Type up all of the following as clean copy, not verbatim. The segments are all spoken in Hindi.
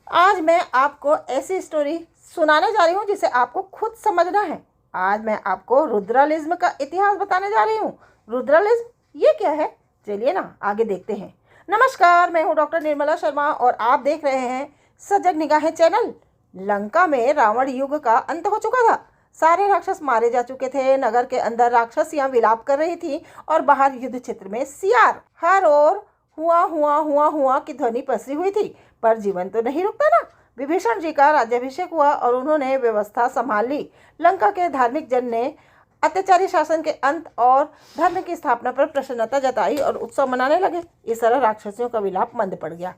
आज मैं आपको ऐसी स्टोरी सुनाने जा रही हूँ जिसे आपको खुद समझना है। आज मैं आपको रुद्रलिज्म का इतिहास बताने जा रही हूँ। रुद्रलिज्म ये क्या है, चलिए ना आगे देखते हैं। नमस्कार, मैं हूँ डॉक्टर निर्मला शर्मा और आप देख रहे हैं सजग निगाहें चैनल। लंका में रावण युग का अंत हो चुका था। सारे राक्षस मारे जा चुके थे। नगर के अंदर राक्षसियां विलाप कर रही थी और बाहर युद्ध क्षेत्र में सियार हर ओर हुआ हुआ हुआ हुआ की ध्वनि पसरी हुई थी। पर जीवन तो नहीं रुकता ना। विभीषण जी का राज्याभिषेक हुआ और उन्होंने व्यवस्था संभाल ली। लंका के धार्मिक जन ने अत्याचारी शासन के अंत और धर्म की स्थापना पर प्रसन्नता जताई और उत्सव मनाने लगे। इस तरह राक्षसियों का विलाप मंद पड़ गया।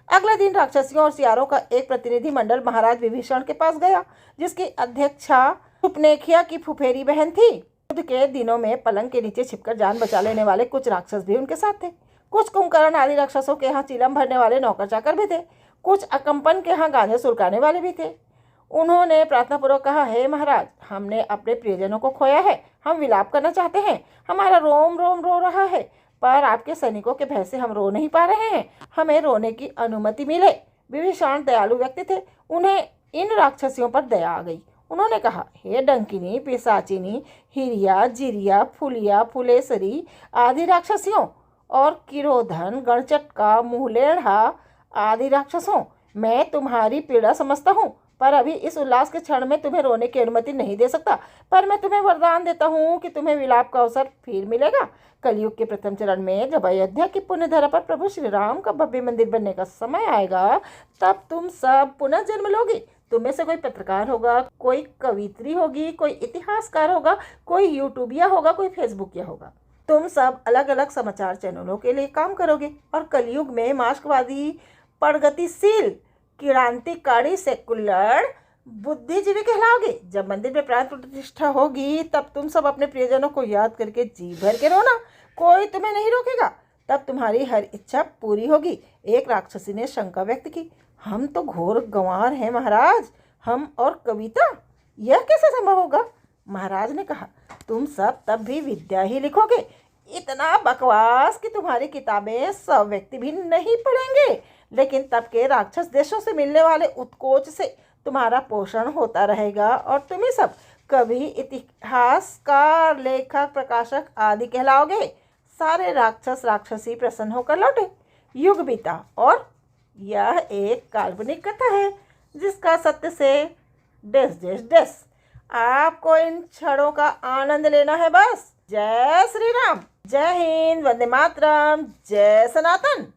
अगले दिन राक्षसियों और सियारों का एक प्रतिनिधि मंडल महाराज विभीषण के पास गया, जिसकी अध्यक्षा सुपनेखिया की फुफेरी बहन थी। युद्ध के दिनों में पलंग के नीचे छिपकर जान बचा लेने वाले कुछ राक्षस भी उनके साथ थे। कुछ कुंभकर्ण आदि राक्षसों के यहाँ चिलम भरने वाले नौकर चाकर भी थे। कुछ अकंपन के यहाँ गांजे सुलगाने वाले भी थे। उन्होंने प्रार्थनापूर्वक कहा, हे महाराज, हमने अपने प्रियजनों को खोया है। हम विलाप करना चाहते हैं। हमारा रोम रोम रो रहा है, पर आपके सैनिकों के भय से हम रो नहीं पा रहे हैं। हमें रोने की अनुमति मिले। विभीषण दयालु व्यक्ति थे। उन्हें इन राक्षसियों पर दया आ गई। उन्होंने कहा, हे डंकिनी, पिशाचिनी, हिरिया, जिरिया, फुलिया, फुलेसरी आदि राक्षसियों और किरोधन, गणचटका, मुहलेढ़ा आदि राक्षसों, मैं तुम्हारी पीड़ा समझता हूँ, पर अभी इस उल्लास के क्षण में तुम्हें रोने की अनुमति नहीं दे सकता। पर मैं तुम्हें वरदान देता हूँ कि तुम्हें विलाप का अवसर फिर मिलेगा। कलयुग के प्रथम चरण में जब अयोध्या की पुण्य धरा पर प्रभु श्री राम का भव्य मंदिर बनने का समय आएगा, तब तुम सब पुनः जन्म लोगे। तुम में से कोई पत्रकार होगा, कोई कवित्री होगी, कोई इतिहासकार होगा, कोई यूट्यूबिया होगा, कोई फेसबुकिया होगा। तुम सब अलग अलग समाचार चैनलों के लिए काम करोगे और कलयुग में मार्क्सवादी, प्रगतिशील, क्रांतिकारी, सेकुलर बुद्धिजीवी कहलाओगे। जब मंदिर में प्राण प्रतिष्ठा होगी, तब तुम सब अपने प्रियजनों को याद करके जी भर के रोना। कोई तुम्हें नहीं रोकेगा। तब तुम्हारी हर इच्छा पूरी होगी। एक राक्षसी ने शंका व्यक्त की, हम तो घोर गंवार हैं महाराज, हम और कविता, यह कैसे संभव होगा? महाराज ने कहा, तुम सब तब भी विद्या ही लिखोगे। इतना बकवास कि तुम्हारी किताबें सब व्यक्ति भी नहीं पढ़ेंगे। लेकिन तब के राक्षस देशों से मिलने वाले उत्कोच से तुम्हारा पोषण होता रहेगा और तुम ही सब कवि, इतिहासकार, लेखक, प्रकाशक आदि कहलाओगे। सारे राक्षस राक्षसी प्रसन्न होकर लौटे। युग बीता और यह एक काल्पनिक कथा है जिसका सत्य से डेस डेस डेस। आपको इन क्षणों का आनंद लेना है बस। जय श्री राम, जय हिंद, वंदे मातरम, जय सनातन।